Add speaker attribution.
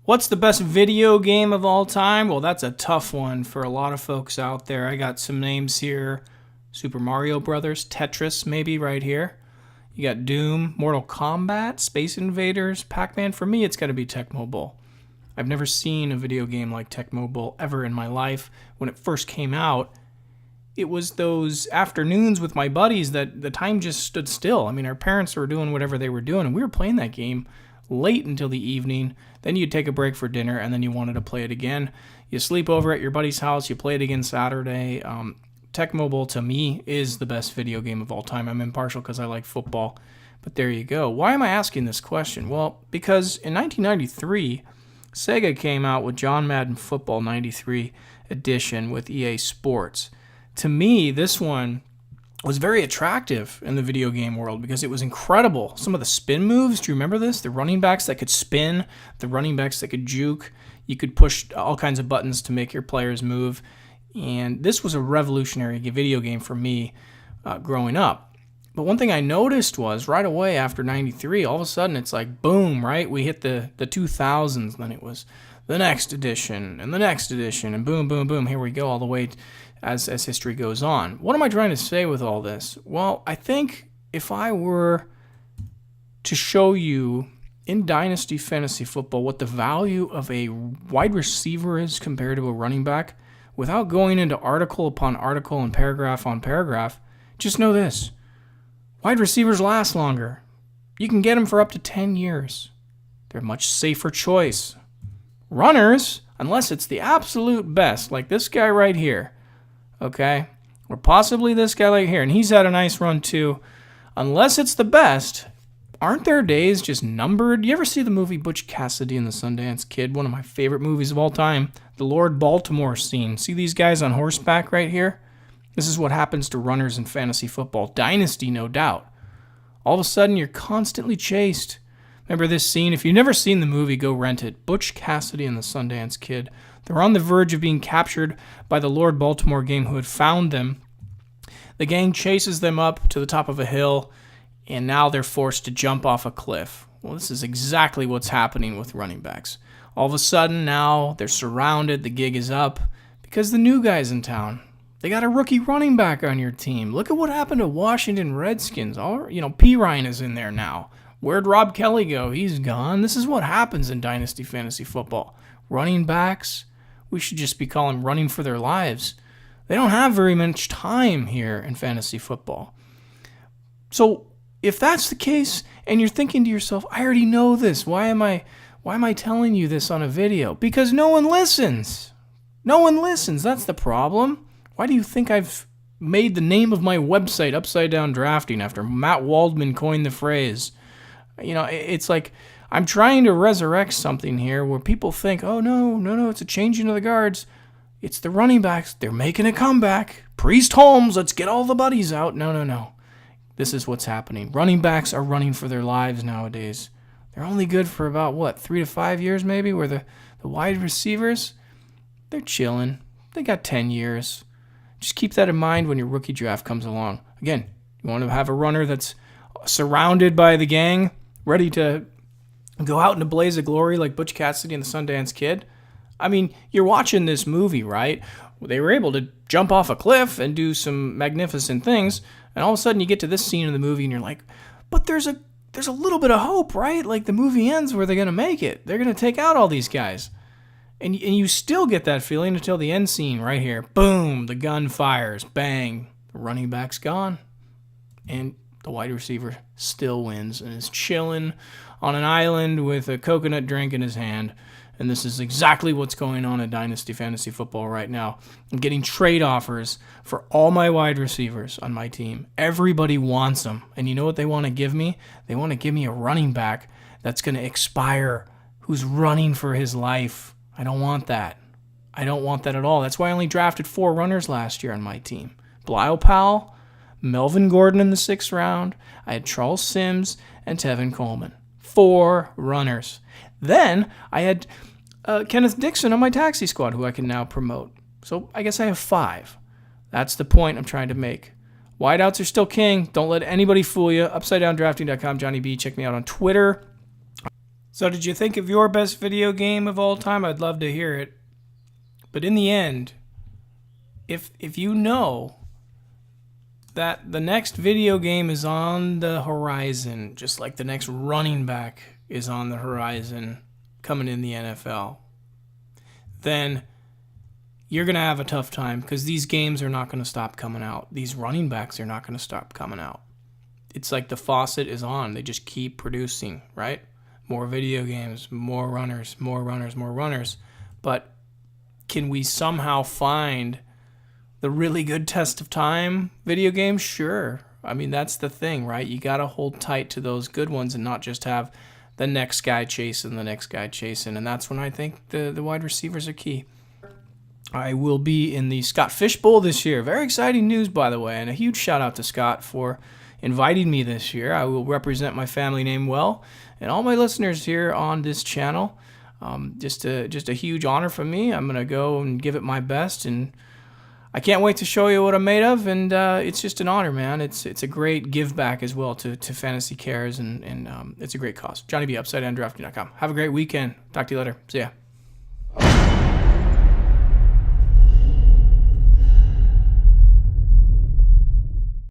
Speaker 1: What's the best video game of all time? Well, that's a tough one for a lot of folks out there. I got some names here. Super Mario Brothers, Tetris maybe right here. You got Doom, Mortal Kombat, Space Invaders, Pac-Man. For me, it's got to be Tecmo Bowl. I've never seen a video game like Tecmo Bowl ever in my life. When it first came out, it was those afternoons with my buddies that the time just stood still. I mean, our parents were doing whatever they were doing, and we were playing that game late until the evening. Then you'd take a break for dinner, and then you wanted to play it again. You sleep over at your buddy's house. You play it again Saturday. Tecmo Bowl, to me, is the best video game of all time. I'm impartial because I like football, but there you go. Why am I asking this question? Well, because in 1993, Sega came out with John Madden Football 93 edition with EA Sports. To me, this one was very attractive in the video game world because it was incredible. Some of the spin moves, do you remember this? The running backs that could spin, the running backs that could juke. You could push all kinds of buttons to make your players move. And this was a revolutionary video game for me growing up. But one thing I noticed was right away after 93, all of a sudden it's like boom, right? We hit the 2000s, then it was the next edition and the next edition, and boom, boom, boom, here we go all the way as history goes on. What am I trying to say with all this? Well, I think if I were to show you in Dynasty Fantasy Football what the value of a wide receiver is compared to a running back, without going into article upon article and paragraph on paragraph, just know this. Wide receivers last longer. You can get them for up to 10 years. They're a much safer choice. Runners, unless it's the absolute best, like this guy right here, okay? Or possibly this guy right here, and he's had a nice run too. Unless it's the best, aren't their days just numbered? You ever see the movie Butch Cassidy and the Sundance Kid? One of my favorite movies of all time. The Lord Baltimore scene. See these guys on horseback right here? This is what happens to runners in fantasy football. Dynasty, no doubt. All of a sudden, you're constantly chased. Remember this scene? If you've never seen the movie, go rent it. Butch Cassidy and the Sundance Kid. They're on the verge of being captured by the Lord Baltimore gang who had found them. The gang chases them up to the top of a hill, and now they're forced to jump off a cliff. Well, this is exactly what's happening with running backs. All of a sudden, now they're surrounded, the gig is up, because the new guy's in town. They got a rookie running back on your team. Look at what happened to Washington Redskins. P. Ryan is in there now. Where'd Rob Kelly go? He's gone. This is what happens in Dynasty Fantasy Football. Running backs, we should just be calling running for their lives. They don't have very much time here in fantasy football. So if that's the case, and you're thinking to yourself, I already know this. Why am I telling you this on a video? Because no one listens. No one listens. That's the problem. Why do you think I've made the name of my website Upside Down Drafting after Matt Waldman coined the phrase? It's like I'm trying to resurrect something here where people think, oh, no, it's a changing of the guards. It's the running backs. They're making a comeback. Priest Holmes, let's get all the buddies out. No. This is what's happening. Running backs are running for their lives nowadays. They're only good for about, 3 to 5 years maybe, where the wide receivers, they're chilling. They got 10 years. Just keep that in mind when your rookie draft comes along. Again, you want to have a runner that's surrounded by the gang, ready to go out in a blaze of glory like Butch Cassidy and the Sundance Kid. I mean, you're watching this movie, right? They were able to jump off a cliff and do some magnificent things, and all of a sudden you get to this scene in the movie and you're like, but there's a little bit of hope, right? Like the movie ends where they're going to make it. They're going to take out all these guys. And you still get that feeling until the end scene right here. Boom, the gun fires, bang, the running back's gone. And the wide receiver still wins and is chilling on an island with a coconut drink in his hand. And this is exactly what's going on in Dynasty Fantasy Football right now. I'm getting trade offers for all my wide receivers on my team. Everybody wants them. And you know what they want to give me? They want to give me a running back that's going to expire, who's running for his life. I don't want that. I don't want that at all. That's why I only drafted 4 runners last year on my team. Blyle Powell, Melvin Gordon in the 6th round. I had Charles Sims and Tevin Coleman. 4 runners. Then I had Kenneth Dixon on my taxi squad, who I can now promote. So I guess I have 5. That's the point I'm trying to make. Wideouts are still king. Don't let anybody fool you. UpsideDownDrafting.com, Johnny B. Check me out on Twitter. So did you think of your best video game of all time? I'd love to hear it. But in the end, if you know that the next video game is on the horizon, just like the next running back is on the horizon coming in the NFL, then you're going to have a tough time because these games are not going to stop coming out. These running backs are not going to stop coming out. It's like the faucet is on. They just keep producing, right? More video games, more runners, more runners, more runners. But can we somehow find the really good test of time video games? Sure. I mean, that's the thing, right? You got to hold tight to those good ones and not just have the next guy chasing the next guy chasing. And that's when I think the wide receivers are key. I will be in the Scott Fish Bowl this year. Very exciting news, by the way, and a huge shout out to Scott for inviting me this year. I will represent my family name well, and all my listeners here on this channel. Just a huge honor for me. I'm gonna go and give it my best, and I can't wait to show you what I'm made of. And it's just an honor, man. It's a great give back as well to Fantasy Cares, and it's a great cause. Johnny B, UpsideDownDrafting.com. Have a great weekend. Talk to you later. See ya.